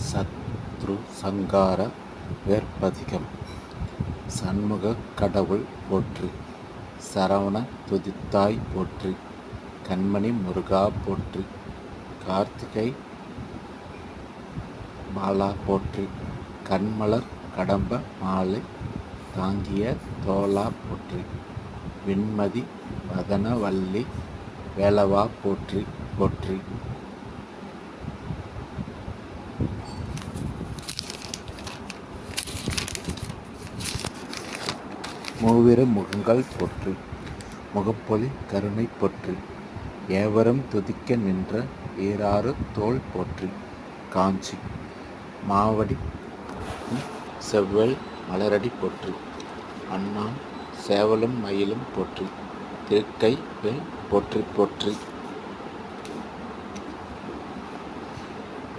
சத்ரு சங்கார வேற்பதிகம். சண்முகக் கடவுள் போற்றி. சரவண துதித்தாய் போற்றி. கண்மணி முருகா போற்றி. கார்த்திகை பாலா போற்றி. கண்மலர் கடம்ப மாலை தாங்கிய தோளா போற்றி. விண்மதி வதன வள்ளி வேலவா போற்றி போற்றி. மூவிரு முகங்கள் போற்றி. முகப்பொலி கருணை போற்றி. ஏவரும் துதிக்க நின்ற ஈராறு தோள் போற்றி. காஞ்சி மாவடி செவ்வல் மலரடி போற்றி. அண்ணான் சேவலும் மயிலும் போற்றி. திருக்கை வேல் போற்றி போற்றி.